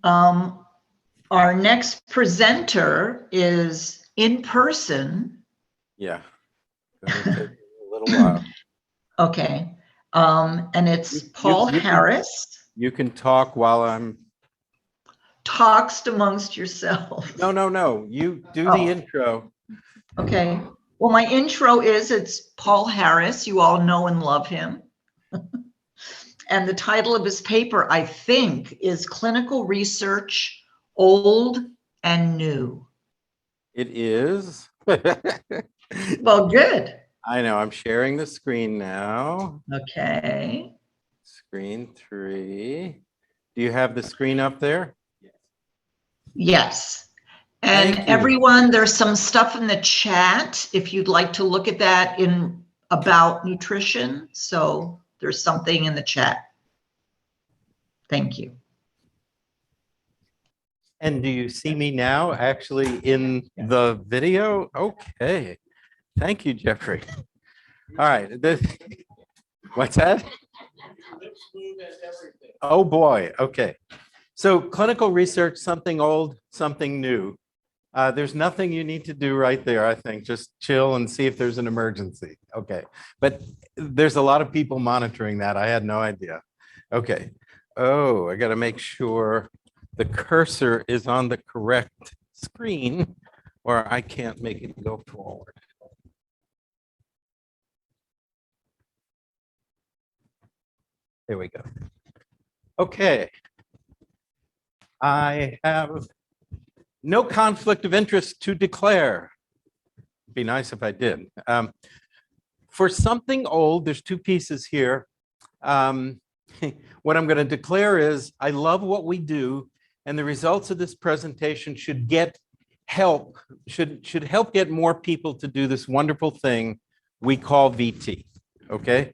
Um, our next presenter is in person. Yeah, it'll take a little while. Okay. And it's Paul Harris. You can talk while I'm... Talks amongst yourselves. No. You do the intro. Okay. Well, my intro is, it's Paul Harris. You all know and love him. And the title of his paper, I think, is Clinical Research, Old and New. It is. Well, good. I know, I'm sharing the screen now. Okay. Screen 3. Do you have the screen up there? Yes. And everyone, there's some stuff in the chat if you'd like to look at that in about nutrition. So there's something in the chat. Thank you. And do you see me now actually in the video? Okay. Thank you, Jeffrey. All right. What's that? Oh boy. Okay. So clinical research, something old, something new. There's nothing you need to do right there, I think. Just chill and see if there's an emergency. Okay. But there's a lot of people monitoring that. I had no idea. Okay. Oh, I got to make sure the cursor is on the correct screen or I can't make it go forward. There we go. Okay. I have no conflict of interest to declare. It'd be nice if I did. For something old, there's two pieces here. What I'm going to declare is I love what we do, and the results of this presentation should help get more people to do this wonderful thing we call VT. Okay.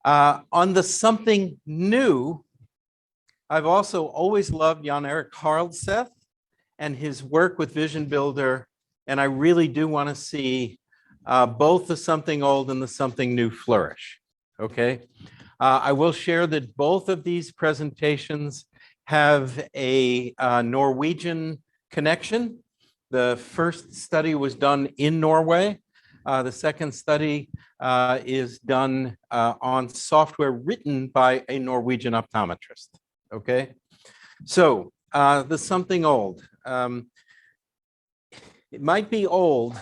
On the something new, I've also always loved Jan Erik Haraldseth and his work with VisionBuilder, and I really do want to see both the something old and the something new flourish. Okay. I will share that both of these presentations have a Norwegian connection. The first study was done in Norway. The second study is done on software written by a Norwegian optometrist. Okay, so the something old. It might be old.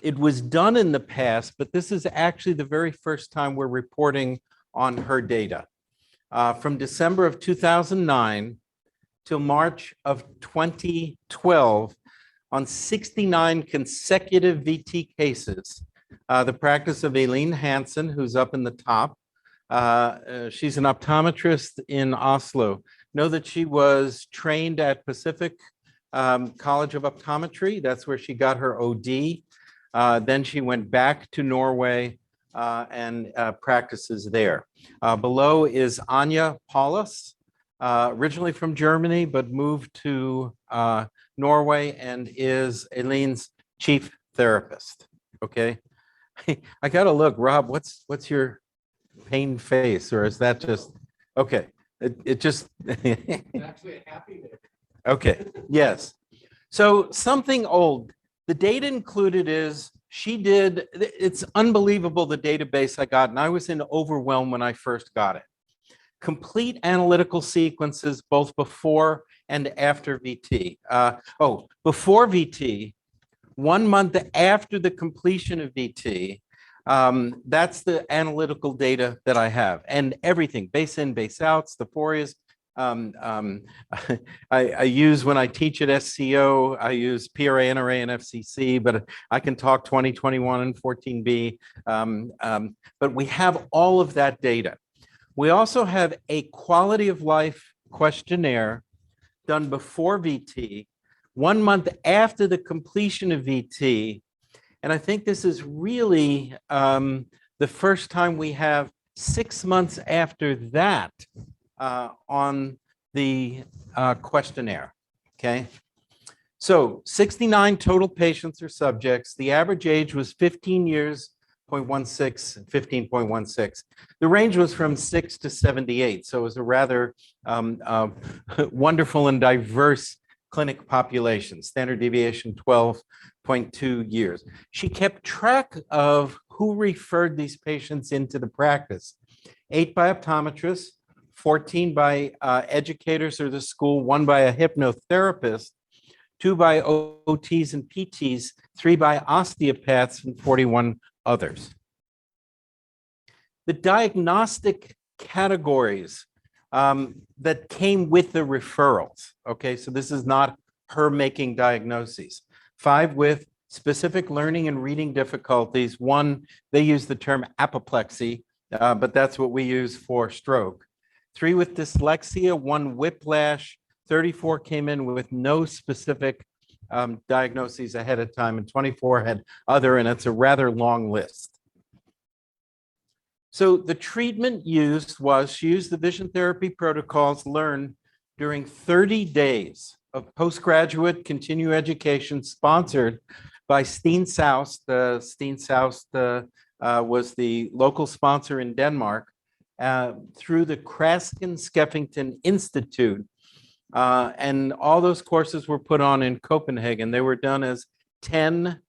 It was done in the past, but this is actually the very first time we're reporting on her data. From December of 2009 till March of 2012, on 69 consecutive VT cases, the practice of Elin Hansson, who's up in the top, she's an optometrist in Oslo. Know that she was trained at Pacific College of Optometry. That's where she got her OD. Then she went back to Norway and practices there. Below is Anja Paulus, originally from Germany, but moved to Norway and is Elin's chief therapist. Okay. I got to look, Rob, what's your pained face, or is that just, okay. It just, actually a happy day. Okay, yes. So something old. The data included is it's unbelievable the database I got, and I was in overwhelm when I first got it. Complete analytical sequences both before and after VT. Before VT, 1 month after the completion of VT, that's the analytical data that I have, and everything, base in, base outs, the forias. I use, when I teach at SCO, I use PRA, NRA, and FCC, but I can talk 2021 and 14B. But we have all of that data. We also have a quality of life questionnaire done before VT, 1 month after the completion of VT. And I think this is really the first time we have 6 months after that on the questionnaire, okay? So 69 total patients or subjects. The average age was 15 years 15.16. The range was from 6 to 78, so it was a rather wonderful and diverse clinic population, standard deviation 12.2 years. She kept track of who referred these patients into the practice. 8 by optometrists, 14 by educators or the school, 1 by a hypnotherapist, 2 by OTs and PTs, 3 by osteopaths, and 41 others. The diagnostic categories that came with the referrals, okay, so this is not her making diagnoses. 5 with specific learning and reading difficulties. 1, they use the term apoplexy, but that's what we use for stroke. 3 with dyslexia, 1 whiplash, 34 came in with no specific diagnoses ahead of time, and 24 had other, and it's a rather long list. So the treatment used was, she used the vision therapy protocols learned during 30 days of postgraduate continuing education sponsored by Steen Saust. Steen Saust was the local sponsor in Denmark through the Krasken Skeffington Institute. And all those courses were put on in Copenhagen. They were done as 10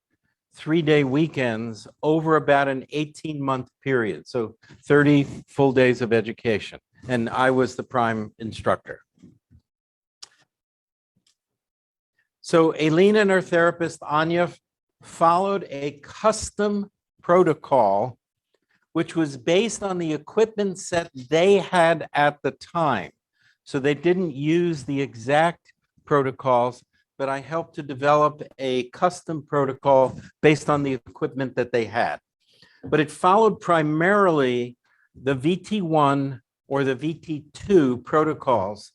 3-day weekends over about an 18-month period. So 30 full days of education. And I was the prime instructor. So Elin and her therapist, Anja, followed a custom protocol, which was based on the equipment set they had at the time. So they didn't use the exact protocols, but I helped to develop a custom protocol based on the equipment that they had. But it followed primarily the VT1 or the VT2 protocols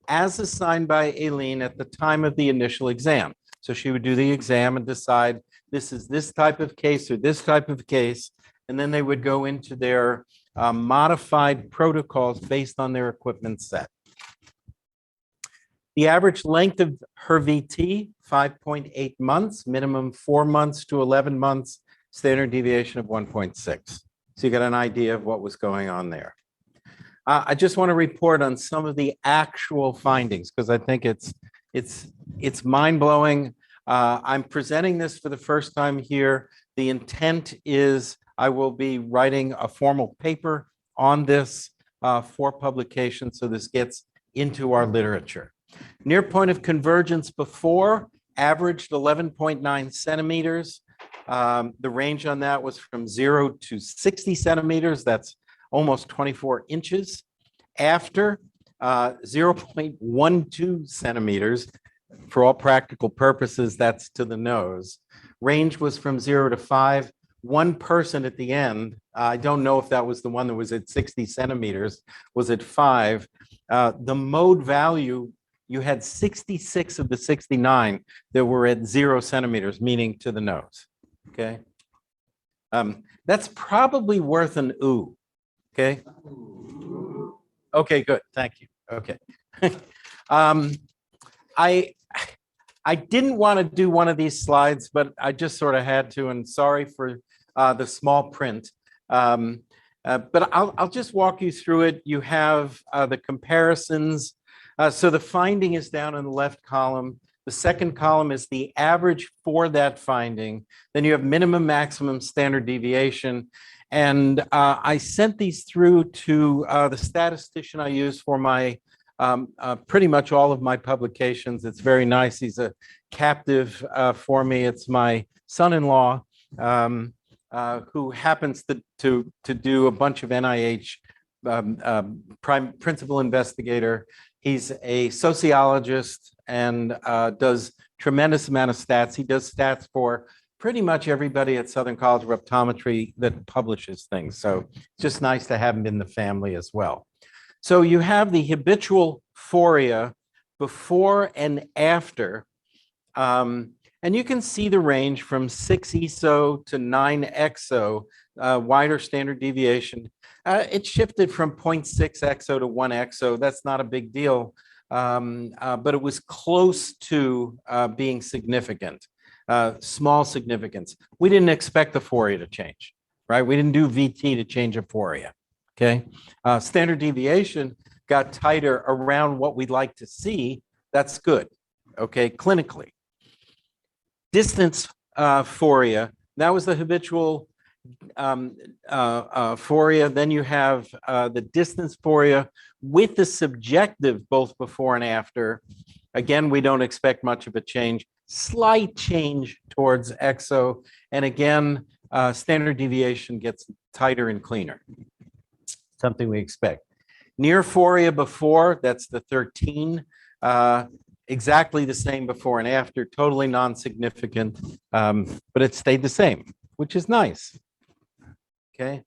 as assigned by Elin at the time of the initial exam. So she would do the exam and decide this is this type of case or this type of case, and then they would go into their modified protocols based on their equipment set. The average length of her VT, 5.8 months, minimum 4 months to 11 months, standard deviation of 1.6. So you got an idea of what was going on there. I just want to report on some of the actual findings because I think it's mind-blowing. I'm presenting this for the first time here. The intent is I will be writing a formal paper on this for publication, so this gets into our literature. Near point of convergence before averaged 11.9 centimeters. The range on that was from 0 to 60 centimeters. That's almost 24 inches. After 0.12 centimeters, for all practical purposes, that's to the nose. Range was from 0 to 5. One person at the end, I don't know if that was the one that was at 60 centimeters, was at 5. The mode value, you had 66 of the 69 that were at 0 centimeters, meaning to the nose, okay? That's probably worth an ooh, okay? Okay, good, thank you, okay. I didn't want to do one of these slides, but I just sort of had to, and sorry for the small print. But I'll just walk you through it. You have the comparisons. So the finding is down in the left column. The second column is the average for that finding. Then you have minimum, maximum, standard deviation. And I sent these through to the statistician I use for my pretty much all of my publications. It's very nice. He's a captive for me. It's my son-in-law who happens to do a bunch of NIH principal investigator. He's a sociologist and does tremendous amount of stats. He does stats for pretty much everybody at Southern College of Optometry that publishes things. So it's just nice to have him in the family as well. So you have the habitual phoria before and after. And you can see the range from 6 ESO to 9 EXO, wider standard deviation. It shifted from 0.6 EXO to 1 EXO. That's not a big deal, but it was close to being significant, small significance. We didn't expect the phoria to change, right? We didn't do VT to change aphoria, okay? Standard deviation got tighter around what we'd like to see. That's good, okay, clinically. Distance aphoria, that was the habitual aphoria. Then you have the distance aphoria with the subjective both before and after. Again, we don't expect much of a change. Slight change towards exo. And again, standard deviation gets tighter and cleaner. Something we expect. Near aphoria before, that's the 13. Exactly the same before and after, totally non-significant, but it stayed the same, which is nice. Okay.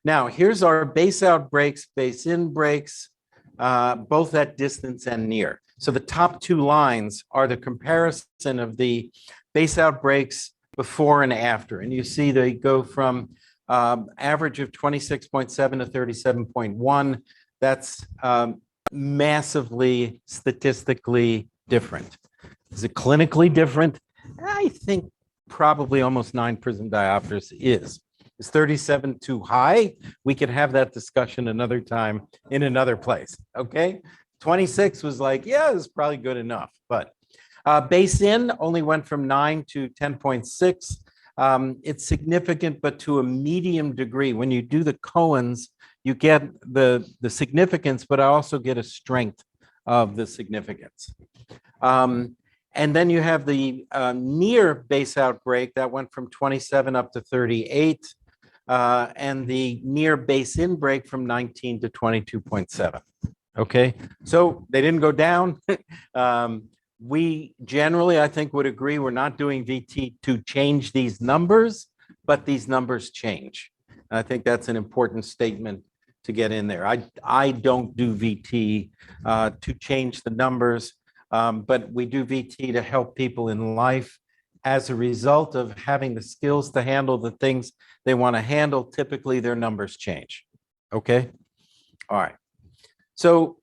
Now, here's our base out breaks, base in breaks, both at distance and near. So the top two lines are the comparison of the base out breaks before and after. And you see they go from average of 26.7 to 37.1. That's massively statistically different. Is it clinically different? I think probably almost 9 prism diopters is. Is 37 too high? We could have that discussion another time in another place, okay? 26 was like, yeah, it's probably good enough, but base in only went from 9 to 10.6. It's significant, but to a medium degree. When you do the Cohens, you get the significance, but I also get a strength of the significance. And then you have the near base out break that went from 27 up to 38. And the near base in break from 19 to 22.7. Okay, so they didn't go down. We generally, I think, would agree we're not doing VT to change these numbers, but these numbers change. And I think that's an important statement to get in there. I don't do VT to change the numbers, but we do VT to help people in life as a result of having the skills to handle the things they want to handle. Typically, their numbers change. Okay, all right. So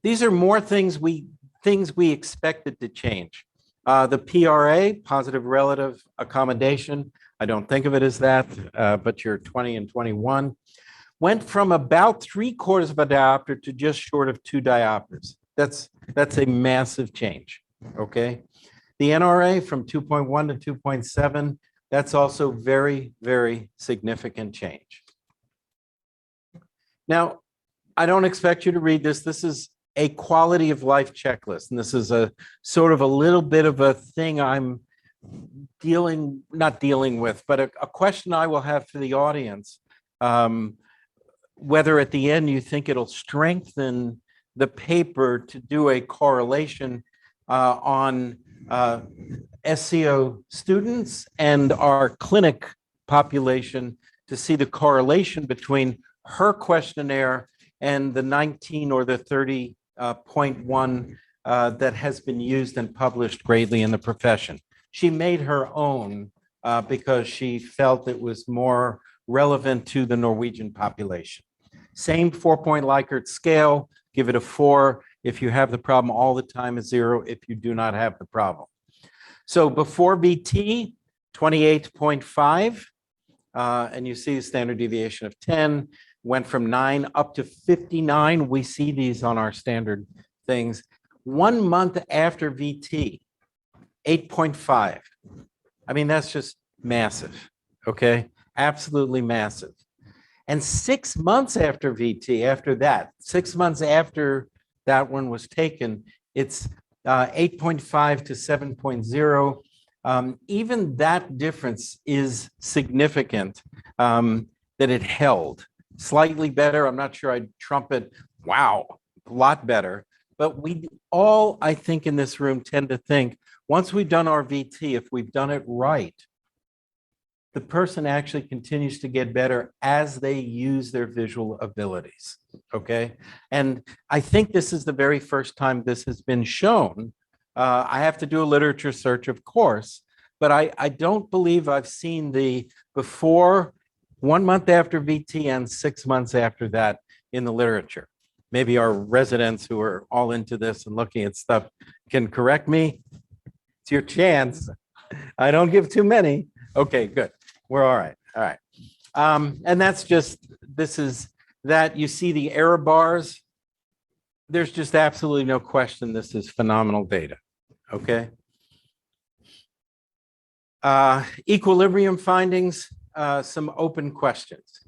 these are more things we expected to change. The PRA, positive relative accommodation, I don't think of it as that, but you're 20 and 21, went from about 3/4 of a diopter to just short of 2 diopters. That's a massive change, okay? The NRA from 2.1 to 2.7, that's also very, very significant change. Now, I don't expect you to read this. This is a quality of life checklist. And this is a sort of a little bit of a thing I'm not dealing with, but a question I will have for the audience. Whether at the end you think it'll strengthen the paper to do a correlation on SCO students and our clinic population to see the correlation between her questionnaire and the 19 or the 30.1 that has been used and published greatly in the profession. She made her own because she felt it was more relevant to the Norwegian population. Same 4-point Likert scale, give it a 4 if you have the problem all the time, a 0 if you do not have the problem. So before VT, 28.5, and you see the standard deviation of 10, went from 9 up to 59. We see these on our standard things. 1 month after VT, 8.5. I mean, that's just massive, okay? Absolutely massive. And 6 months after VT, after that, 6 months after that one was taken, it's 8.5 to 7.0. Even that difference is significant that it held. Slightly better. I'm not sure I'd trumpet, wow, a lot better. But we all, I think, in this room tend to think, once we've done our VT, if we've done it right, the person actually continues to get better as they use their visual abilities, okay? And I think this is the very first time this has been shown. I have to do a literature search, of course, but I don't believe I've seen the before 1 month after VT and 6 months after that in the literature. Maybe our residents who are all into this and looking at stuff can correct me. It's your chance. I don't give too many. Okay, good. We're all right. All right. And that's just, this is that you see the error bars. There's just absolutely no question this is phenomenal data, okay? Equilibrium findings, some open questions.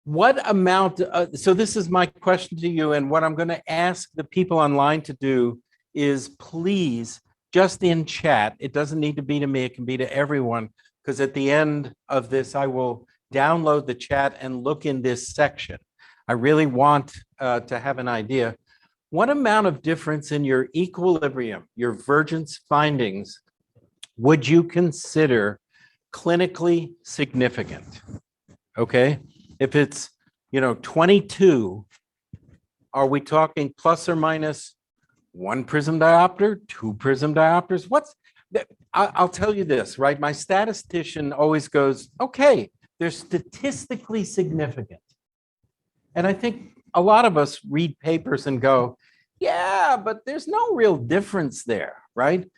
What amount, so this is my question to you, and what I'm going to ask the people online to do is please, just in chat, it doesn't need to be to me, it can be to everyone, because at the end of this, I will download the chat and look in this section. I really want to have an idea. What amount of difference in your equilibrium, your divergence findings, would you consider clinically significant? Okay. If it's, 22, are we talking plus or minus 1 prism diopter, 2 prism diopters? I'll tell you this, right? My statistician always goes, okay, they're statistically significant. And I think a lot of us read papers and go, yeah, but there's no real difference there, right?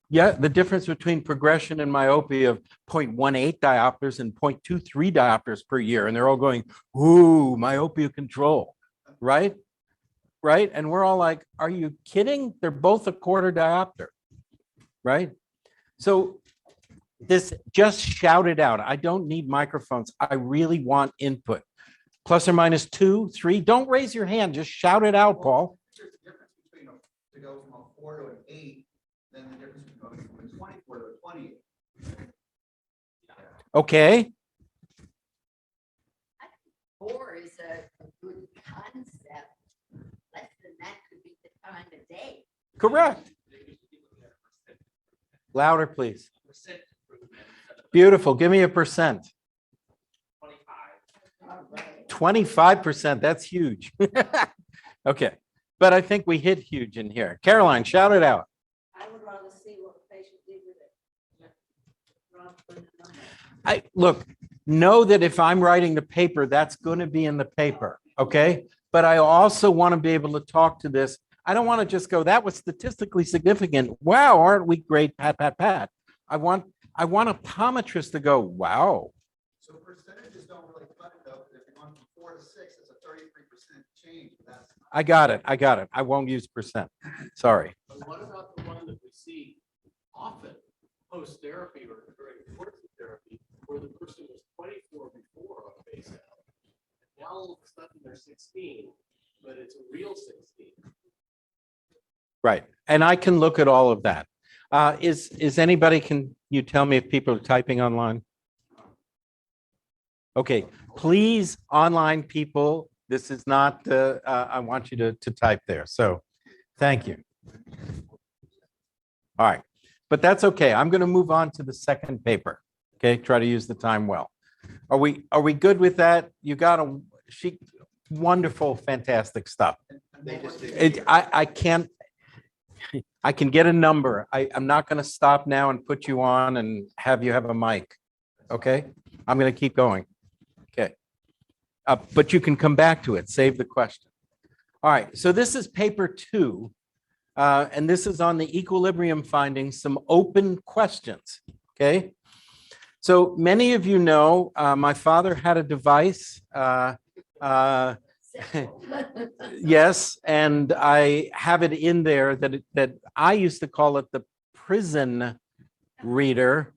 Yeah, the difference between progression and myopia of 0.18 diopters and 0.23 diopters per year. And they're all going, ooh, myopia control, right? Right? And we're all like, are you kidding? They're both a quarter diopter, right? So this, just shout it out. I don't need microphones. I really want input. Plus or minus 2, 3. Don't raise your hand. Just shout it out, Paul. There's a difference between to go from a 4 to an 8. Then the difference between going from a 24 to a 28. Okay. 4 is a good concept. Less than that could be the time of day. Correct. Louder, please. Beautiful. Give me a percent. 25%. That's huge. Okay. But I think we hit huge in here. Caroline, shout it out. I would rather see what the patient did with it. Look, know that if I'm writing the paper, that's going to be in the paper. Okay. But I also want to be able to talk to this. I don't want to just go, that was statistically significant. Wow, aren't we great? Pat, pat, pat. I want optometrists to go, wow. So percentages don't really cut it though, because if you're going from 4 to 6, it's a 33% change. That's I got it. I won't use percent. Sorry. But what about the one that we see often post-therapy or during the course of therapy, where the person was 24 before on base L, and now all of a sudden they're 16, but it's a real 16. Right. And I can look at all of that. Is anybody, can you tell me if people are typing online? Okay, please, online people, this is not, I want you to type there. So thank you. All right, but that's okay. I'm going to move on to the second paper. Okay, try to use the time well. Are we good with that? You got wonderful, fantastic stuff. I can get a number. I'm not going to stop now and put you on and have you have a mic. Okay, I'm going to keep going. Okay, but you can come back to it. Save the question. All right, so this is paper 2, and this is on the equilibrium findings, some open questions. Okay, so many of you know my father had a device. Yes, and I have it in there that I used to call it the prison reader.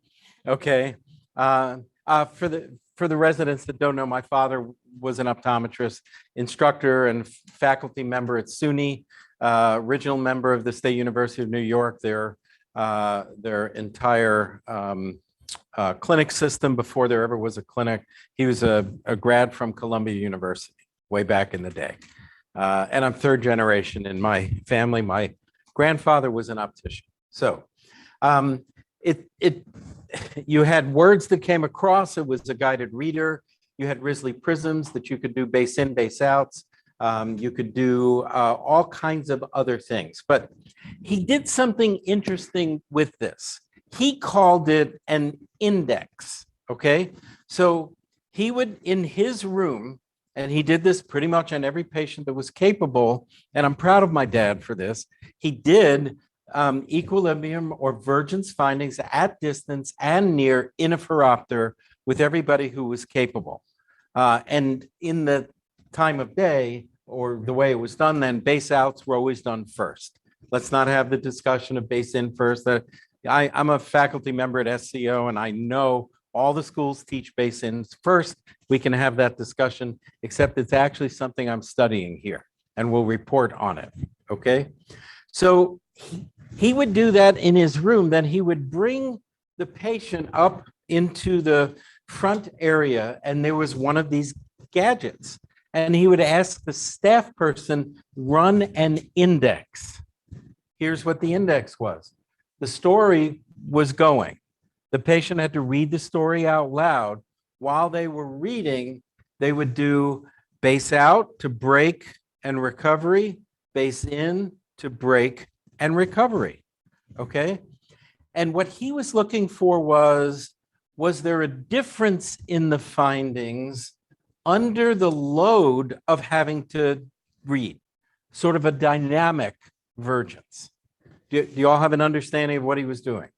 Okay, for the residents that don't know, my father was an optometrist, instructor, and faculty member at SUNY, original member of the State University of New York. Their entire clinic system before there ever was a clinic. He was a grad from Columbia University way back in the day. And I'm 3rd generation in my family. My grandfather was an optician. So you had words that came across. It was a guided reader. You had Risley prisms that you could do base in, base outs. You could do all kinds of other things. But he did something interesting with this. He called it an index. Okay. So he would, in his room, and he did this pretty much on every patient that was capable. And I'm proud of my dad for this. He did equilibrium or divergence findings at distance and near interferopter with everybody who was capable. And in the time of day, or the way it was done then, base outs were always done first. Let's not have the discussion of base in first. I'm a faculty member at SCO, and I know all the schools teach base ins first. We can have that discussion, except it's actually something I'm studying here, and we'll report on it, okay? So he would do that in his room. Then he would bring the patient up into the front area, and there was one of these gadgets. And he would ask the staff person, run an index. Here's what the index was. The story was going. The patient had to read the story out loud. While they were reading, they would do base out to break and recovery, base in to break and recovery, okay? And what he was looking for was there a difference in the findings under the load of having to read, sort of a dynamic vergence? Do you all have an understanding of what he was doing?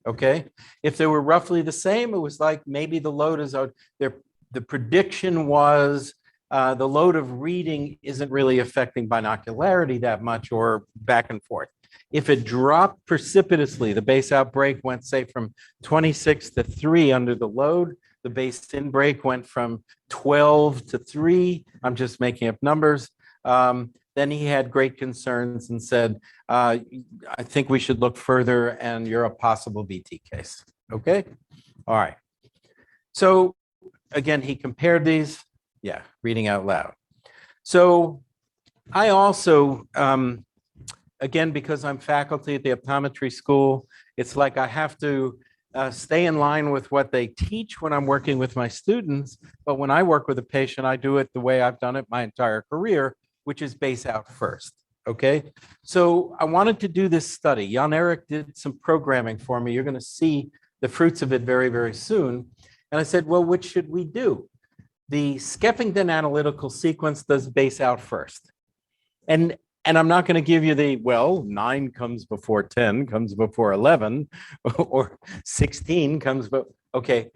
Okay. If they were roughly the same, it was like maybe the load is out there. The prediction was the load of reading isn't really affecting binocularity that much, or back and forth. If it dropped precipitously, the base out break went, say, from 26 to 3 under the load. The base in break went from 12 to 3. I'm just making up numbers. Then he had great concerns and said, I think we should look further, and you're a possible BT case. Okay. All right. So again, he compared these. Yeah, reading out loud. So I also, again, because I'm faculty at the optometry school, it's like I have to stay in line with what they teach when I'm working with my students. But when I work with a patient, I do it the way I've done it my entire career, which is base out first. Okay. So I wanted to do this study. Jan Erik did some programming for me. You're going to see the fruits of it very, very soon. And I said, well, which should we do? The Skeffington analytical sequence does base out first. And I'm not going to give you the, well, 9 comes before 10, comes before 11, or 16 comes, but okay.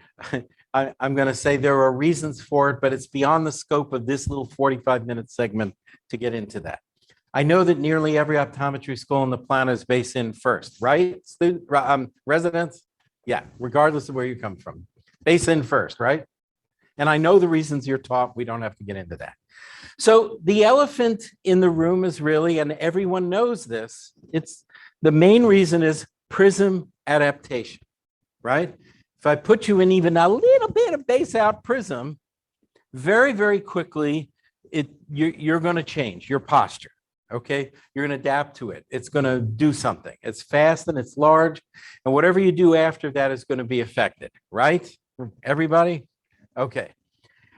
I'm going to say there are reasons for it, but it's beyond the scope of this little 45-minute segment to get into that. I know that nearly every optometry school on the planet is based in first, right? Residents? Yeah, regardless of where you come from. Base in first, right? And I know the reasons you're taught. We don't have to get into that. So the elephant in the room is really, and everyone knows this, it's the main reason is prism adaptation, right? If I put you in even a little bit of base out prism, very, very quickly, you're going to change your posture, okay? You're going to adapt to it. It's going to do something. It's fast and it's large, and whatever you do after that is going to be affected, right? Everybody? Okay.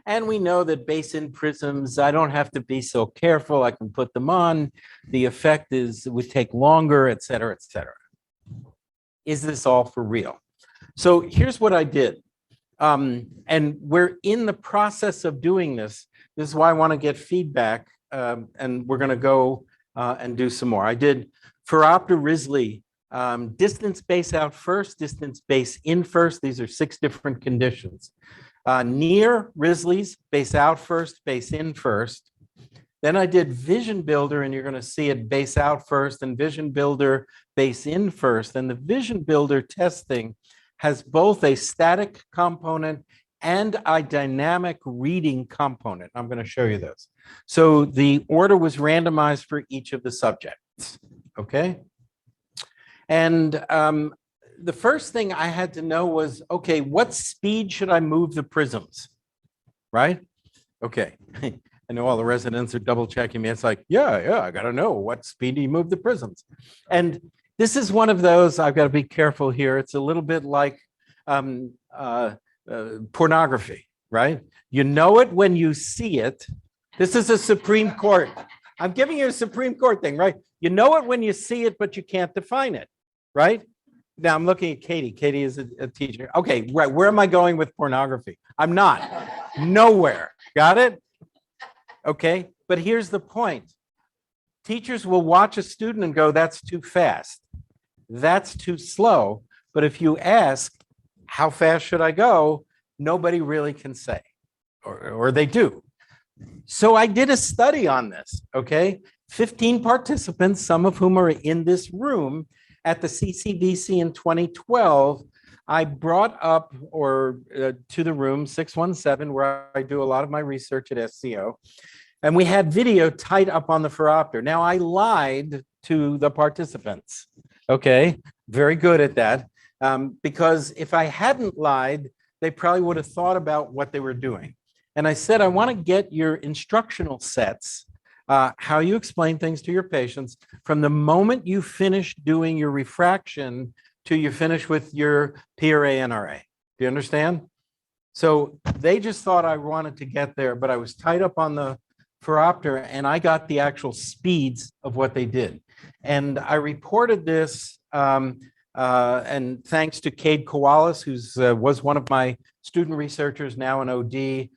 And we know that base-in prisms, I don't have to be so careful. I can put them on. The effect is, it would take longer, et cetera, et cetera. Is this all for real? So here's what I did. And we're in the process of doing this. This is why I want to get feedback. And we're going to go and do some more. I did for Opta Risley, distance base out first, distance base in first. These are 6 different conditions. Near Risley's, base out first, base in first. Then I did VisionBuilder, and you're going to see it base out first, and VisionBuilder base in first. And the VisionBuilder testing has both a static component and a dynamic reading component. I'm going to show you those. So the order was randomized for each of the subjects. Okay. And the first thing I had to know was, okay, what speed should I move the prisms? Right? Okay. I know all the residents are double checking me. It's like, yeah, I got to know what speed do you move the prisms? And this is one of those, I've got to be careful here. It's a little bit like pornography, right? You know it when you see it. This is a Supreme Court. I'm giving you a Supreme Court thing, right? You know it when you see it, but you can't define it, right? Now I'm looking at Katie. Katie is a teacher. Okay, right. Where am I going with pornography? I'm not. Nowhere. Got it? Okay, but here's the point. Teachers will watch a student and go, that's too fast. That's too slow. But if you ask, how fast should I go? nobody really can say, or they do. So I did a study on this, okay? 15 participants, some of whom are in this room at the CCVC in 2012. I brought up to the room 617, where I do a lot of my research at SCO, and we had video tied up on the phoropter. Now, I lied to the participants, okay? Very good at that, because if I hadn't lied, they probably would have thought about what they were doing. And I said, I want to get your instructional sets, how you explain things to your patients from the moment you finish doing your refraction to you finish with your PRA, NRA. Do you understand? So they just thought I wanted to get there, but I was tied up on the phoropter and I got the actual speeds of what they did. And I reported this, and thanks to Cade Kowalis, who was one of my student researchers, now an OD,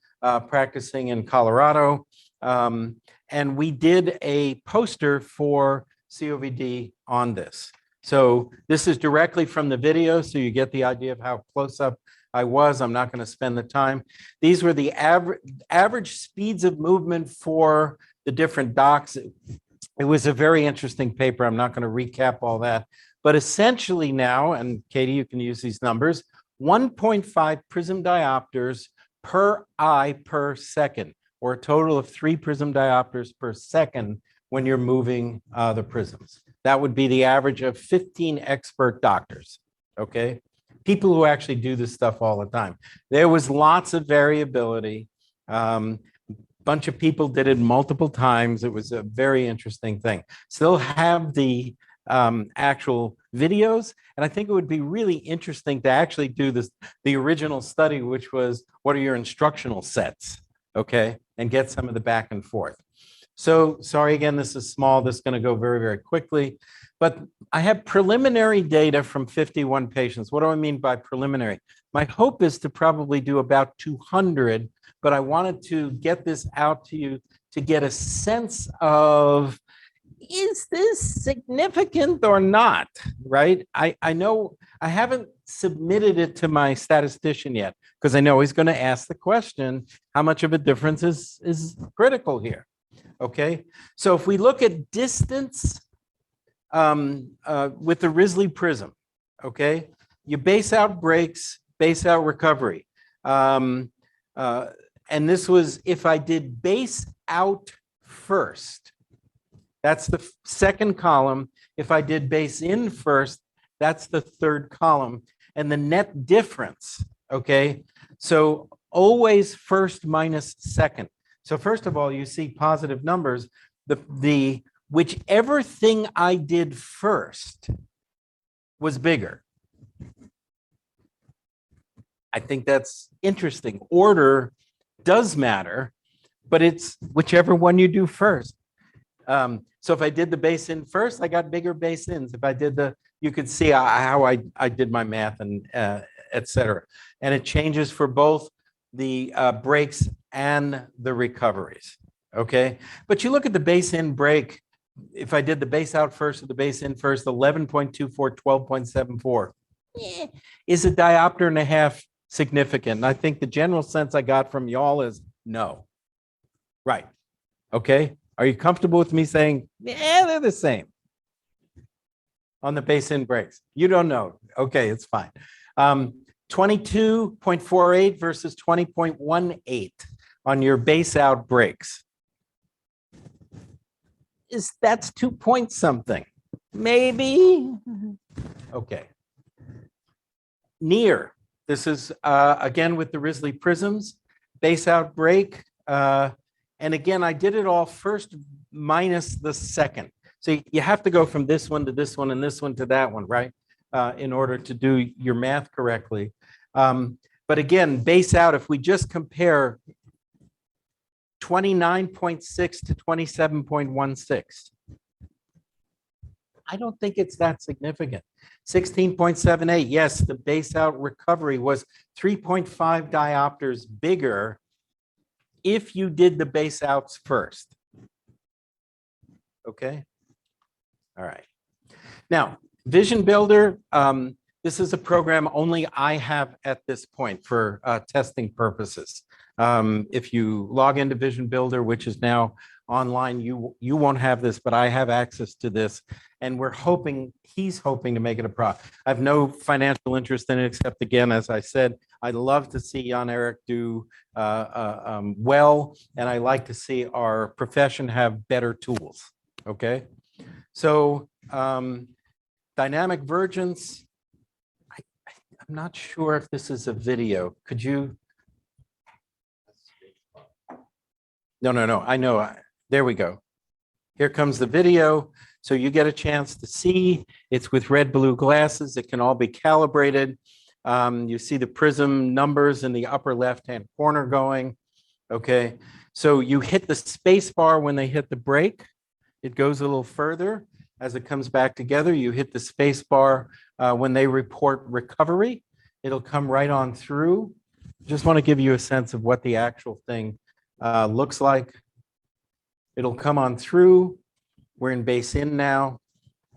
practicing in Colorado. And we did a poster for COVD on this. So this is directly from the video, so you get the idea of how close up I was. I'm not going to spend the time. These were the average speeds of movement for the different docs. It was a very interesting paper. I'm not going to recap all that. But essentially now, and Katie, you can use these numbers, 1.5 prism diopters per eye per second, or a total of 3 prism diopters per second when you're moving the prisms. That would be the average of 15 expert doctors, okay? People who actually do this stuff all the time. There was lots of variability. Bunch of people did it multiple times. It was a very interesting thing. Still have the actual videos, and I think it would be really interesting to actually do this, the original study, which was what are your instructional sets, okay, and get some of the back and forth. So sorry, again, this is small. This is going to go very, very quickly, but I have preliminary data from 51 patients. What do I mean by preliminary? My hope is to probably do about 200, but I wanted to get this out to you to get a sense of, is this significant or not, right? I know I haven't submitted it to my statistician yet because I know he's going to ask the question, how much of a difference is critical here, okay? So if we look at distance with the Risley prism, okay? You base out breaks, base out recovery. And this was if I did base out first. That's the second column. If I did base in first, that's the third column. And the net difference, okay? So always first minus second. So first of all, you see positive numbers. The whichever thing I did first was bigger. I think that's interesting. Order does matter, but it's whichever one you do first. So if I did the base in first, I got bigger base ins. If I did you could see how I did my math and et cetera. And it changes for both the breaks and the recoveries, okay? But you look at the base in break, if I did the base out first or the base in first, 11.24, 12.74. Is a diopter and a half significant? And I think the general sense I got from y'all is no. Right, okay? Are you comfortable with me saying, yeah, they're the same on the base in breaks? You don't know. Okay, it's fine. 22.48 versus 20.18 on your base out breaks. That's 2 point something? Maybe. Okay. Near. This is, again, with the Risley prisms, base out break. And again, I did it all first minus the second. So you have to go from this one to this one and this one to that one, right? In order to do your math correctly. But again, base out, if we just compare 29.6 to 27.16, I don't think it's that significant. 16.78, yes, the base out recovery was 3.5 diopters bigger if you did the base outs first. Okay. All right. Now, VisionBuilder, This is a program only I have at this point for testing purposes. If you log into VisionBuilder, which is now online, you won't have this, but I have access to this. And he's hoping to make it a pro. I have no financial interest in it, except again, as I said, I'd love to see Jan Erik do well, and I like to see our profession have better tools, okay? So dynamic vergence, I'm not sure if this is a video. Could you? No, I know. There we go. Here comes the video. So you get a chance to see. It's with red, blue glasses. It can all be calibrated. You see the prism numbers in the upper left-hand corner going. Okay. So you hit the space bar when they hit the brake. It goes a little further. As it comes back together, you hit the space bar when they report recovery. It'll come right on through. Just want to give you a sense of what the actual thing looks like. It'll come on through. We're in base in now.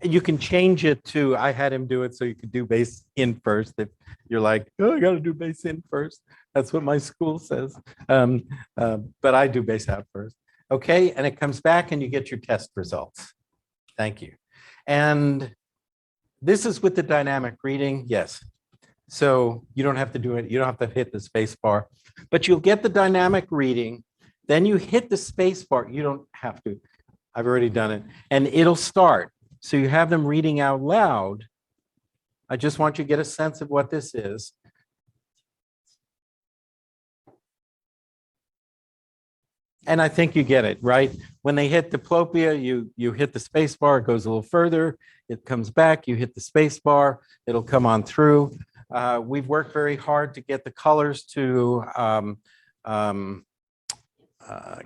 And you can change it to, I had him do it so you could do base in first. If you're like, oh, I got to do base in first. That's what my school says. But I do base out first. Okay, and it comes back and you get your test results. Thank you. And this is with the dynamic reading, yes. So you don't have to do it. You don't have to hit the space bar, but you'll get the dynamic reading. Then you hit the space bar. You don't have to. I've already done it. And it'll start. So you have them reading out loud. I just want you to get a sense of what this is. And I think you get it, right? When they hit diplopia, you hit the space bar, it goes a little further, it comes back, you hit the space bar, it'll come on through. We've worked very hard to get the colors to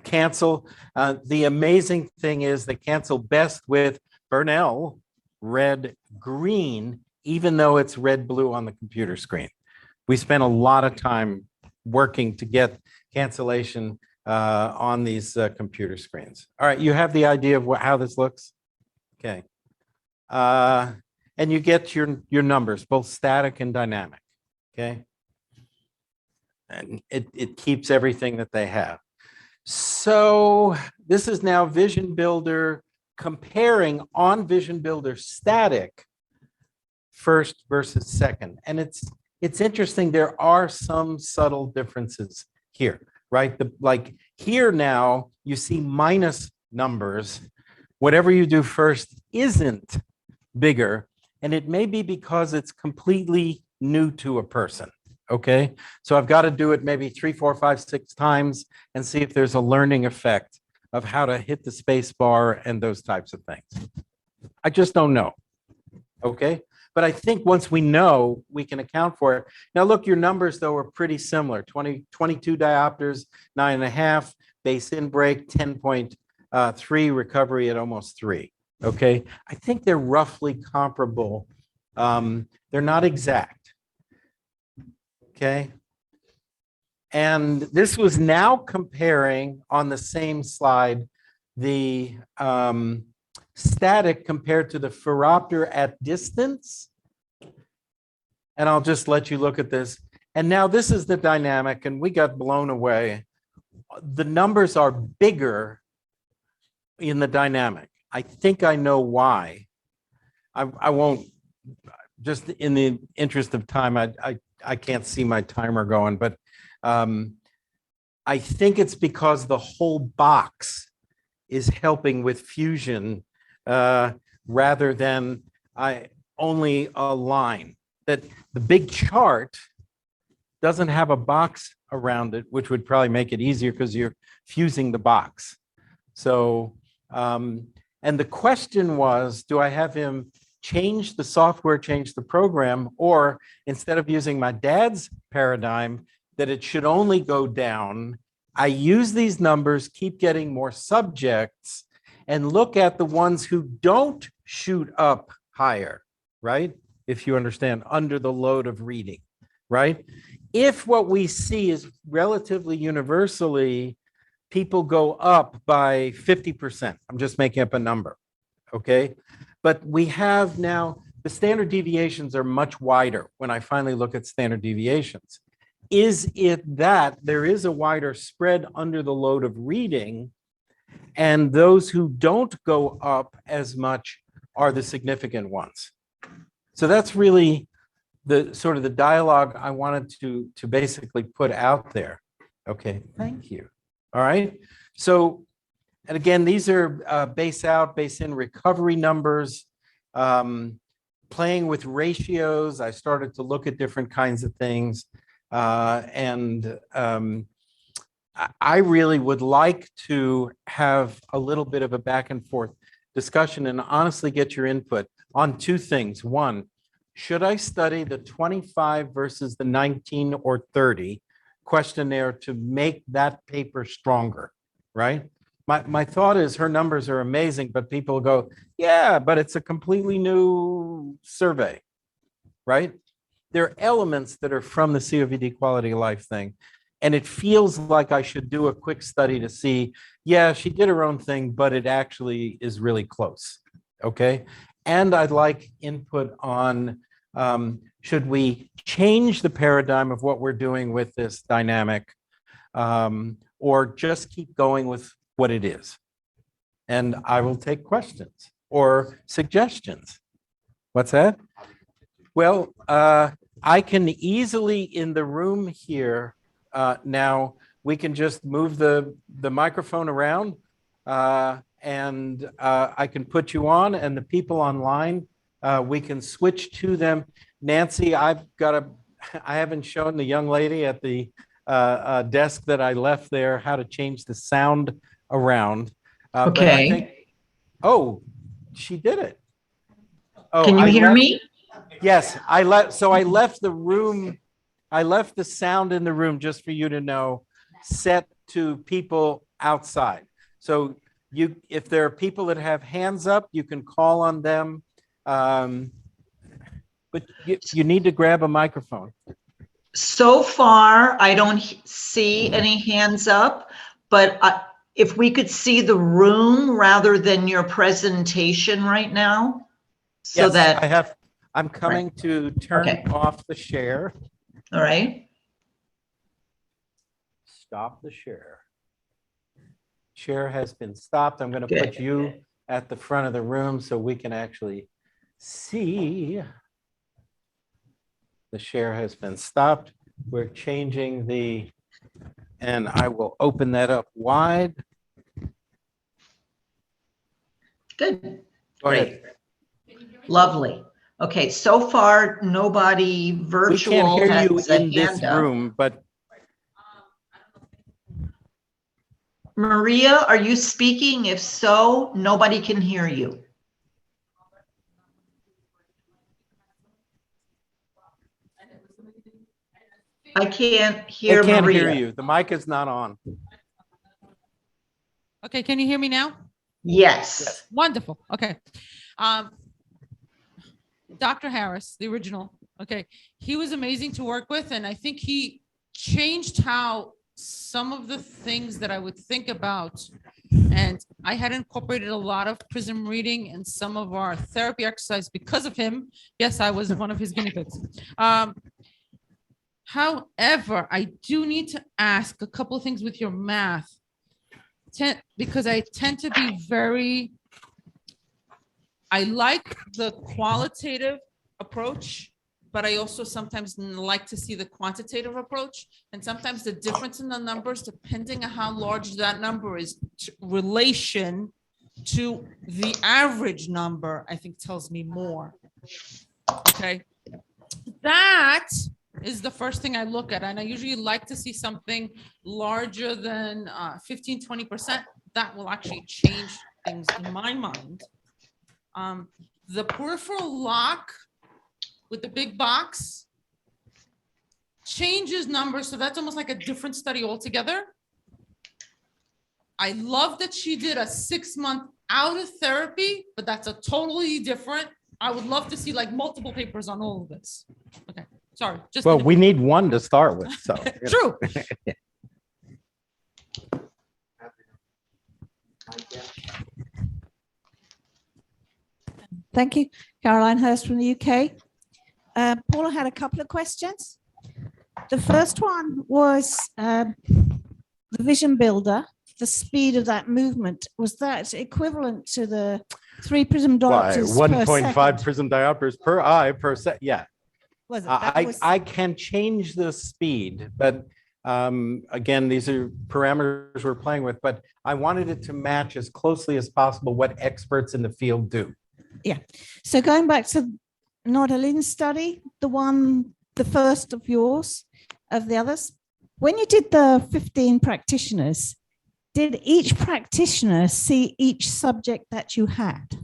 cancel. The amazing thing is they cancel best with Bernal, red, green, even though it's red, blue on the computer screen. We spent a lot of time working to get cancellation on these computer screens. All right, you have the idea of how this looks? Okay. And you get your numbers, both static and dynamic, okay? And it keeps everything that they have. So this is now VisionBuilder comparing on VisionBuilder static first versus second. And it's interesting, there are some subtle differences here, right? Like here now, you see minus numbers. Whatever you do first isn't bigger, and it may be because it's completely new to a person, okay? So I've got to do it maybe 3, 4, 5, 6 times and see if there's a learning effect of how to hit the space bar and those types of things. I just don't know, okay? But I think once we know, we can account for it. Now look, your numbers though are pretty similar. 22 diopters, 9.5, base in break, 10.3, recovery at almost 3. Okay, I think they're roughly comparable. They're not exact. Okay. And this was now comparing on the same slide the static compared to the phoropter at distance. And I'll just let you look at this. And now this is the dynamic, and we got blown away. The numbers are bigger in the dynamic. I think I know why. I won't, just in the interest of time, I can't see my timer going, but I think it's because the whole box is helping with fusion rather than only a line. That the big chart doesn't have a box around it, which would probably make it easier because you're fusing the box. So, and the question was, do I have him change the software, change the program, or instead of using my dad's paradigm, that it should only go down, I use these numbers, keep getting more subjects, and look at the ones who don't shoot up higher, right? If you understand, under the load of reading, right? If what we see is relatively universally, people go up by 50%. I'm just making up a number, okay? But we have now the standard deviations are much wider when I finally look at standard deviations. Is it that there is a wider spread under the load of reading, and those who don't go up as much are the significant ones? So that's really the sort of the dialogue I wanted to basically put out there. Okay, thank you. All right. So, and again, these are base out, base in recovery numbers, playing with ratios. I started to look at different kinds of things. I really would like to have a little bit of a back and forth discussion and honestly get your input on two things. One, should I study the 25 versus the 19 or 30 questionnaire to make that paper stronger, right? My thought is her numbers are amazing, but people go, yeah, but it's a completely new survey, right? There are elements that are from the COVD quality of life thing. And it feels like I should do a quick study to see, yeah, she did her own thing, but it actually is really close, okay? And I'd like input on, should we change the paradigm of what we're doing with this dynamic, or just keep going with what it is? And I will take questions or suggestions. What's that? Well, I can easily in the room here, now we can just move the microphone around and I can put you on, and the people online, we can switch to them. Nancy, I haven't shown the young lady at the desk that I left there how to change the sound around. But I think, oh, she did it. Oh, Can you hear me? Yes, I left the room. I left the sound in the room just for you to know, set to people outside. So if there are people that have hands up, you can call on them. But you need to grab a microphone. So far, I don't see any hands up, but if we could see the room rather than your presentation right now. So Yes, that I'm coming to turn off the share. All right. Stop the share. Share has been stopped. I'm going to put you at the front of the room so we can actually see. The share has been stopped. We're changing and I will open that up wide. Good. Go ahead. Lovely. Okay, so far, nobody virtual We can't hear you has a in this hand up. room, but Maria, are you speaking? If so, nobody can hear you. I can't hear they can't Maria. hear you. The mic is not on. Okay, can you hear me now? Yes. Wonderful. Okay. Dr. Harris, the original. Okay. He was amazing to work with. And I think he changed how some of the things that I would think about. And I had incorporated a lot of prism reading and some of our therapy exercise because of him. Yes, I was one of his guinea pigs. However, I do need to ask a couple of things with your math, because I tend to be I like the qualitative approach, but I also sometimes like to see the quantitative approach. And sometimes the difference in the numbers, depending on how large that number is, relation to the average number, I think tells me more. Okay. That is the first thing I look at. And I usually like to see something larger than 15, 20%. That will actually change things in my mind. The peripheral lock with the big box changes numbers. So that's almost like a different study altogether. I love that she did a 6-month out of therapy, but that's a totally different. I would love to see like multiple papers on all of this. Okay. Sorry. Just well, we need one to start with. So true. Thank you. Caroline Hurst from the UK. Paula had a couple of questions. The first one was the VisionBuilder, the speed of that movement. Was that equivalent to the 3 prism Why, diopters per 1.5 second? prism diopters per eye per set. Yeah, Was it? That was- I can change the speed, but again, these are parameters we're playing with, but I wanted it to match as closely as possible what experts in the field do. So going back to not Elin's study, the first of yours, of the others, when you did the 15 practitioners, did each practitioner see each subject that you had?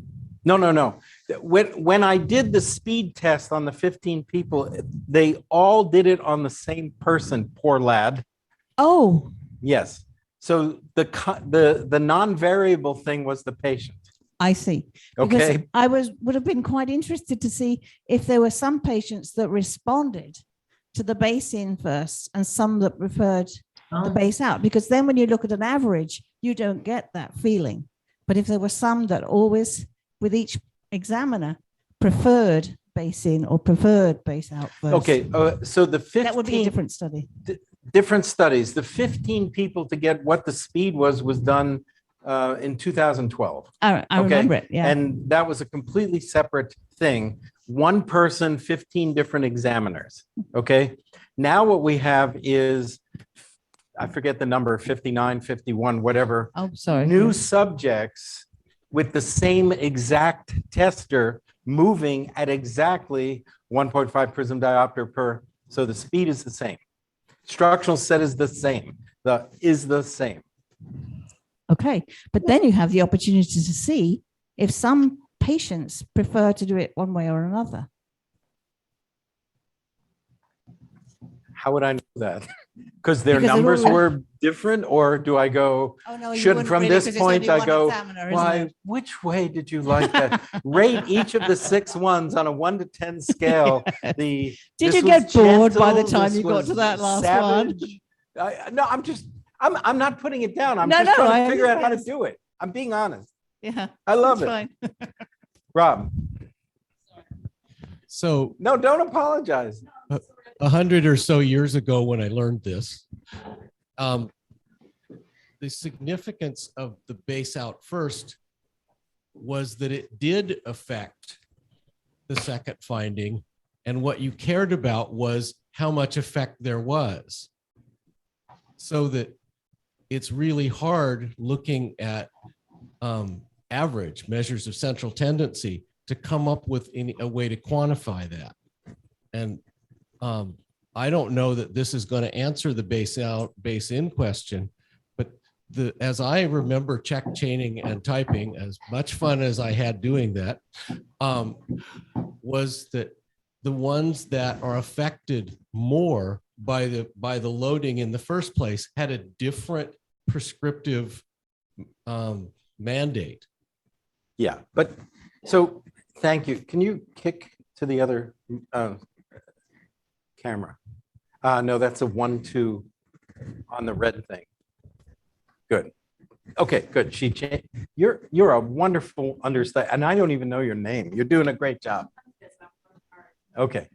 No. When I did the speed test on the 15 people, they all did it on the same person, poor lad. Oh, Yes. So the non-variable thing was the patient. I see. Because Okay. I would have been quite interested to see if there were some patients that responded to the base in first and some that preferred the Oh, base out, because then when you look at an average, you don't get that feeling. But if there were some that always, with each examiner, preferred base in or preferred base out first. Okay. So the 15 That would be a different study. different studies, the 15 people to get what the speed was done in 2012. I Okay. remember it. Yeah. And that was a completely separate thing. One person, 15 different examiners. Okay. Now what we have is, I forget the number, 59, 51, whatever, Oh, sorry. new subjects with the same exact tester moving at exactly 1.5 prism diopter per. So the speed is the same. Structural set is the same. Is the same. Okay. But then you have the opportunity to see if some patients prefer to do it one way or another. How would I know that? Because their Because it numbers all- were different, or do I go, Oh, no, should from this point I go, why, which way did you like that? Rate each of the 6 ones on a 1 to 10 scale. Did This you was get bored by the gentle, time this you got was to that last one? savage. No, I'm not putting it down. I'm No, just no, trying I to figure out how to understand. do it. I'm being honest. Yeah. I love That's it. fine. Rob, So no, don't apologize. 100 or so years ago, when I learned this, the significance of the base out first was that it did affect the second finding. And what you cared about was how much effect there was. So that it's really hard looking at average measures of central tendency to come up with a way to quantify that. And I don't know that this is going to answer the base out, base in question, but as I remember check chaining and typing, as much fun as I had doing that, was that the ones that are affected more by the loading in the first place had a different prescriptive mandate. Yeah, but so thank you. Can you kick to the other camera? No, that's a 1, 2 on the red thing. Good. Okay, good. You're a wonderful understudy, and I don't even know your name. You're doing a great job. Okay.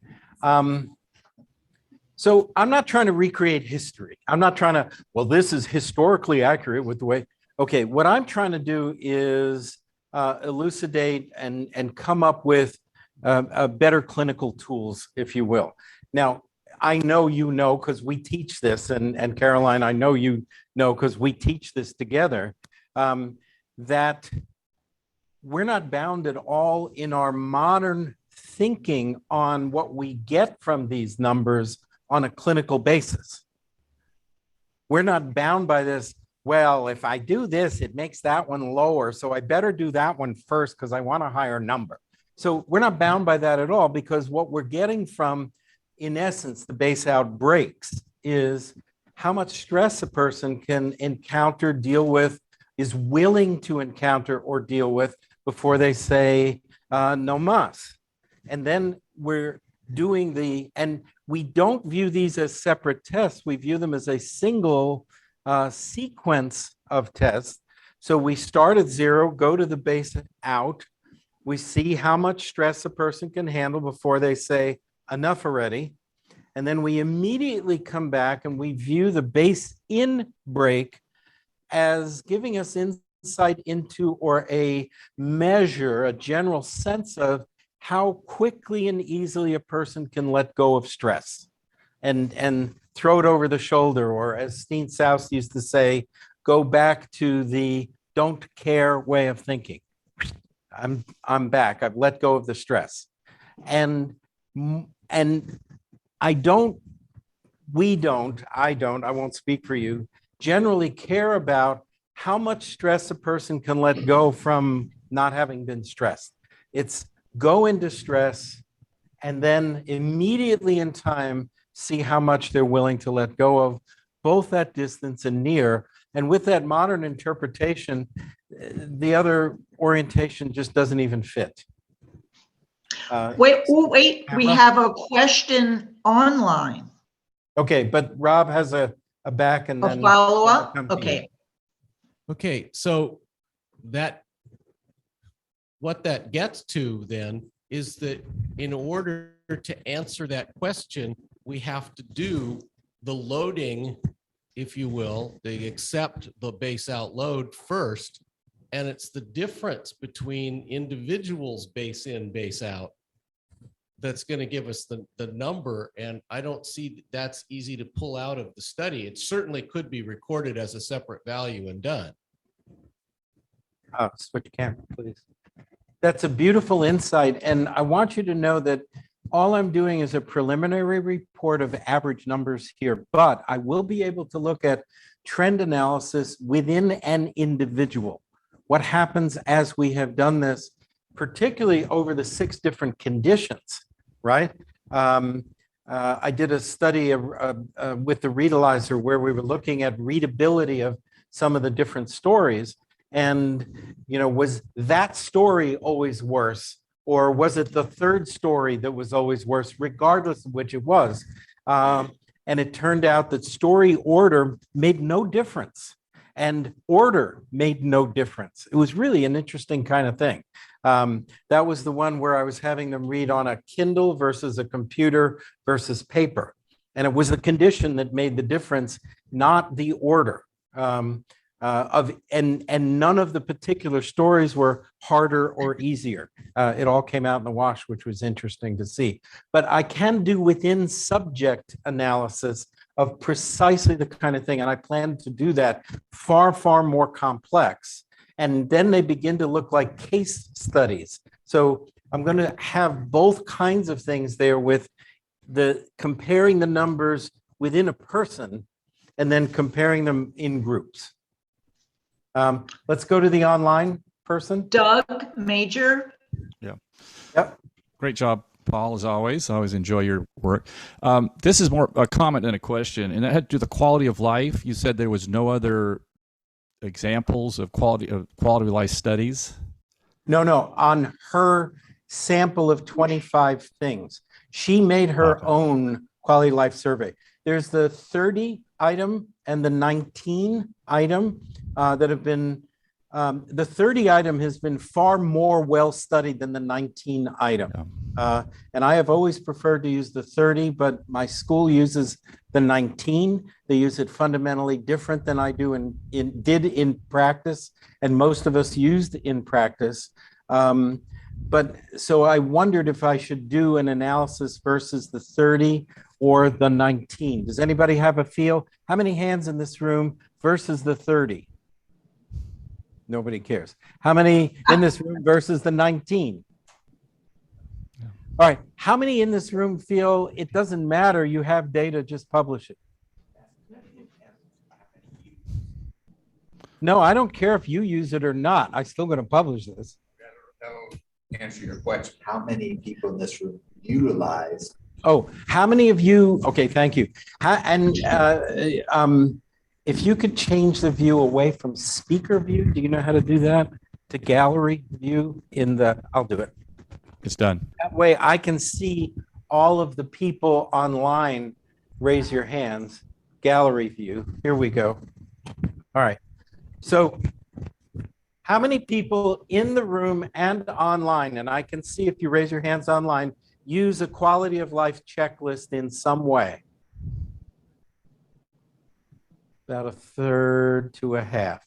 So I'm not trying to recreate history. I'm not trying to, well, this is historically accurate with the way. Okay, what I'm trying to do is elucidate and come up with better clinical tools, if you will. Now, I know you know, because we teach this, and Caroline, I know you know, because we teach this together, that we're not bound at all in our modern thinking on what we get from these numbers on a clinical basis. We're not bound by this. Well, if I do this, it makes that one lower, so I better do that one first because I want a higher number. So we're not bound by that at all, because what we're getting from, in essence, the base out breaks is how much stress a person can encounter, deal with, is willing to encounter or deal with before they say no mas. And then we're doing and we don't view these as separate tests. We view them as a single sequence of tests. So we start at 0, go to the base out, We see how much stress a person can handle before they say enough already. And then we immediately come back and we view the base in break as giving us insight into, or a measure, a general sense of how quickly and easily a person can let go of stress and throw it over the shoulder, or as Steen Souse used to say, go back to the don't care way of thinking. I'm back. I've let go of the stress. And I won't speak for you, generally care about how much stress a person can let go from not having been stressed. It's go into stress and then immediately in time, see how much they're willing to let go of, both at distance and near. And with that modern interpretation, the other orientation just doesn't even fit. Wait, we have a question online. Okay, but Rob has a back and A then follow-up? come to you. Okay. Okay, so what that gets to then is that in order to answer that question, we have to do the loading, if you will, they accept the base out load first. And it's the difference between individuals base in, base out that's going to give us the number. And I don't see that's easy to pull out of the study. It certainly could be recorded as a separate value and done. Switch camera, please. That's a beautiful insight. And I want you to know that all I'm doing is a preliminary report of average numbers here, but I will be able to look at trend analysis within an individual. What happens as we have done this, particularly over the 6 different conditions, right? I did a study with the Readalizer where we were looking at readability of some of the different stories. And, was that story always worse? Or was it the third story that was always worse, regardless of which it was? And it turned out that story order made no difference. And order made no difference. It was really an interesting kind of thing. That was the one where I was having them read on a Kindle versus a computer versus paper. And it was the condition that made the difference, not the order. And none of the particular stories were harder or easier. It all came out in the wash, which was interesting to see. But I can do within subject analysis of precisely the kind of thing, and I plan to do that far, far more complex. And then they begin to look like case studies. So I'm going to have both kinds of things there with the comparing the numbers within a person and then comparing them in groups. Let's go to the online person. Doug Major. Yeah. Yep. Great job, Paul, as always. I always enjoy your work. This is more a comment than a question, and that had to do with the quality of life. You said there was no other examples of quality of life studies. No, on her sample of 25 things. She made her own quality of life survey. There's the 30 item and the 19 item that have been, the 30 item has been far more well studied than the 19 item. And I have always preferred to use the 30, but my school uses the 19. They use it fundamentally different than I do did in practice, and most of us used in practice. But so I wondered if I should do an analysis versus the 30 or the 19. Does anybody have a feel? How many hands in this room versus the 30? Nobody cares. How many in this room versus the 19? All right. How many in this room feel it doesn't matter? You have data, just publish it. No, I don't care if you use it or not. I'm still going to publish this. That'll answer your question. How many people in this room utilize? Oh, how many of you? Okay, thank you. If you could change the view away from speaker view, do you know how to do that? To gallery view I'll do it. It's done. That way I can see all of the people online. Raise your hands. Gallery view. Here we go. All right. So How many people in the room and online, and I can see if you raise your hands online, use a quality of life checklist in some way? About a third to a half.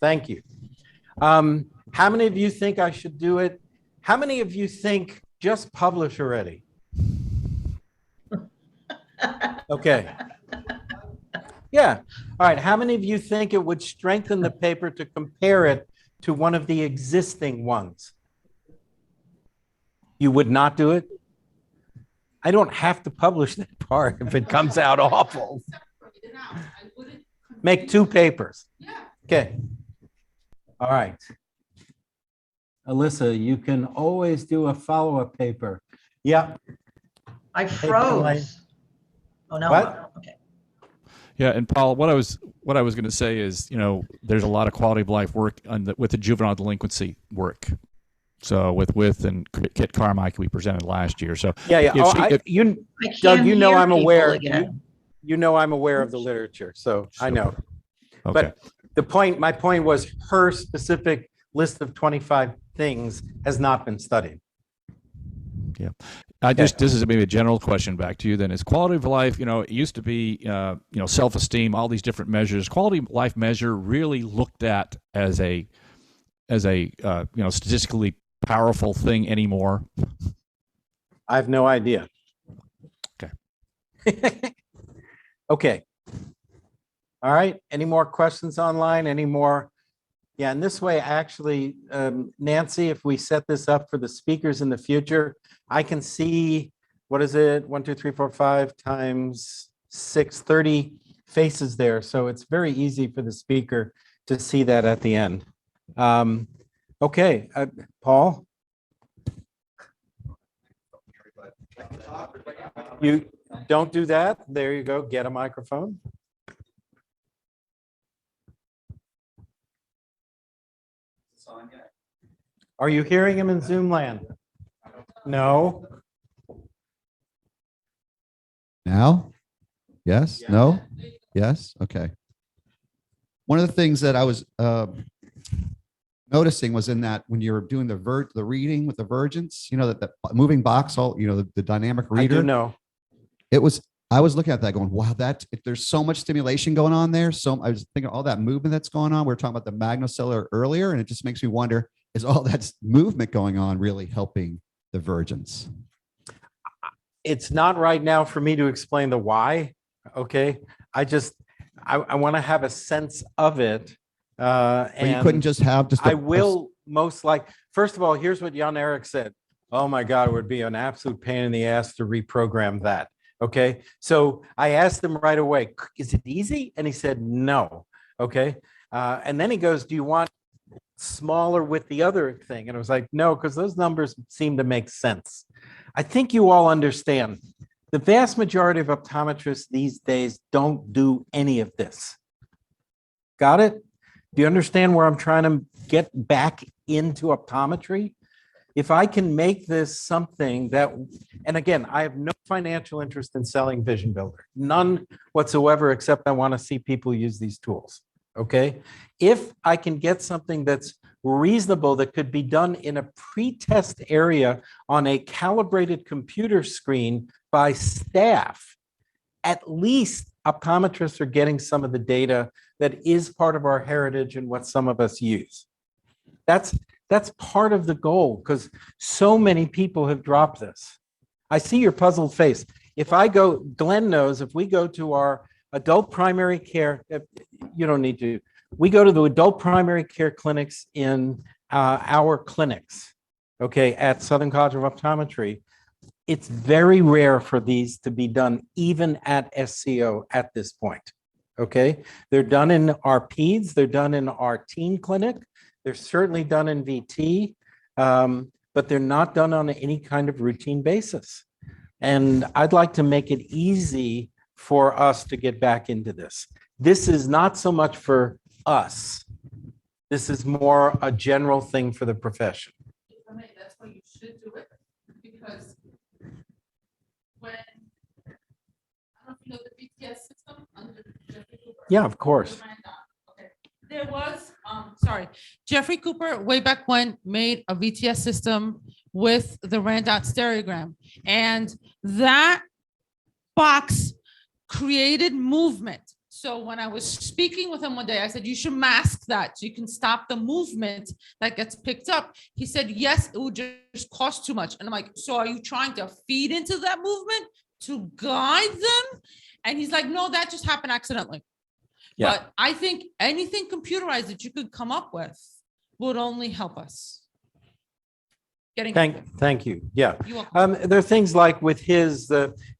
Thank you. How many of you think I should do it? How many of you think just publish already? Okay. Yeah. All right. How many of you think it would strengthen the paper to compare it to one of the existing ones? You would not do it? I don't have to publish that part if it comes out awful. Make 2 papers. Okay. All right. Alyssa, you can always do a follow-up paper. Yeah. I Elaine. froze. Oh, no. What? Okay. Yeah, and Paul, what I was going to say is, there's a lot of quality of life work with the juvenile delinquency work. So with and Kit Carmichael we presented last year. So Yeah. Doug, you know I'm aware. You know I'm aware of the literature, so I know. Okay. But my point was her specific list of 25 things has not been studied. Yeah. This is maybe a general question back to you then. Is quality of life, it used to be, self-esteem, all these different measures. Quality of life measure really looked at as a statistically powerful thing anymore? I have no idea. Okay. Okay. All right. Any more questions online? Any more? Yeah, in this way, actually, Nancy, if we set this up for the speakers in the future, I can see, what is it? 1, 2, 3, 4, 5 times 6, 30 faces there. So it's very easy for the speaker to see that at the end. Okay, Paul? You don't do that. There you go. Get a microphone. Are you hearing him in Zoom land? No. Now? Yes? No? Yes? Okay. One of the things that I was noticing was in that when you're doing the reading with the vergence, that the moving box, the dynamic reader. I do know. I was looking at that going, wow, there's so much stimulation going on there. So I was thinking all that movement that's going on. We were talking about the magnocellular earlier, and it just makes me wonder, is all that movement going on really helping the vergence? It's not right now for me to explain the why. Okay. I want to have a sense of it. And you couldn't just have I will most likely, first of all, here's what Jan Erik said. Oh my God, it would be an absolute pain in the ass to reprogram that. Okay. So I asked him right away, is it easy? And he said, no. Okay. And then he goes, do you want smaller with the other thing? And I was like, no, because those numbers seem to make sense. I think you all understand the vast majority of optometrists these days don't do any of this. Got it? Do you understand where I'm trying to get back into optometry? If I can make this something that, and again, I have no financial interest in selling VisionBuilder, none whatsoever, except I want to see people use these tools. Okay. If I can get something that's reasonable that could be done in a pre-test area on a calibrated computer screen by staff, at least optometrists are getting some of the data that is part of our heritage and what some of us use. That's part of the goal, because so many people have dropped this. I see your puzzled face. If I go, Glenn knows, if we go to our adult primary care, you don't need to, we go to the adult primary care clinics in our clinics, okay, at Southern College of Optometry. It's very rare for these to be done even at SCO at this point, okay? They're done in our peds, they're done in our teen clinic, they're certainly done in VT, but they're not done on any kind of routine basis. And I'd like to make it easy for us to get back into this. This is not so much for us. This is more a general thing for the profession. That's why you should do it, because when, I don't know if you know the BTS system under Yeah, of course. Okay. There was Sorry, Jeffrey Cooper, way back when, made a VTS system with the Randot stereogram. And that box created movement. So when I was speaking with him one day, I said, you should mask that so you can stop the movement that gets picked up. He said, yes, it would just cost too much. And I'm like, so are you trying to feed into that movement to guide them? And he's like, no, that just happened accidentally. Yeah. But I think anything computerized that you could come up with would only help us. Getting Thank you. Yeah. You welcome. There are things like with his,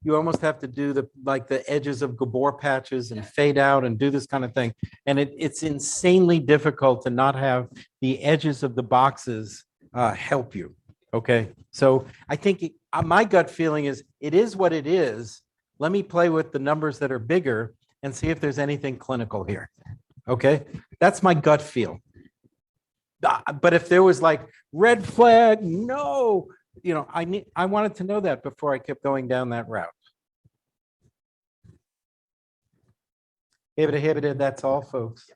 you almost have to do the edges of Gabor patches and fade out and do this kind of thing. And it's insanely difficult to not have the edges of the boxes help you. Okay. So I think my gut feeling is it is what it is. Let me play with the numbers that are bigger and see if there's anything clinical here. Okay. That's my gut feel. But if there was like red flag, no, I wanted to know that before I kept going down that route. That's all, folks.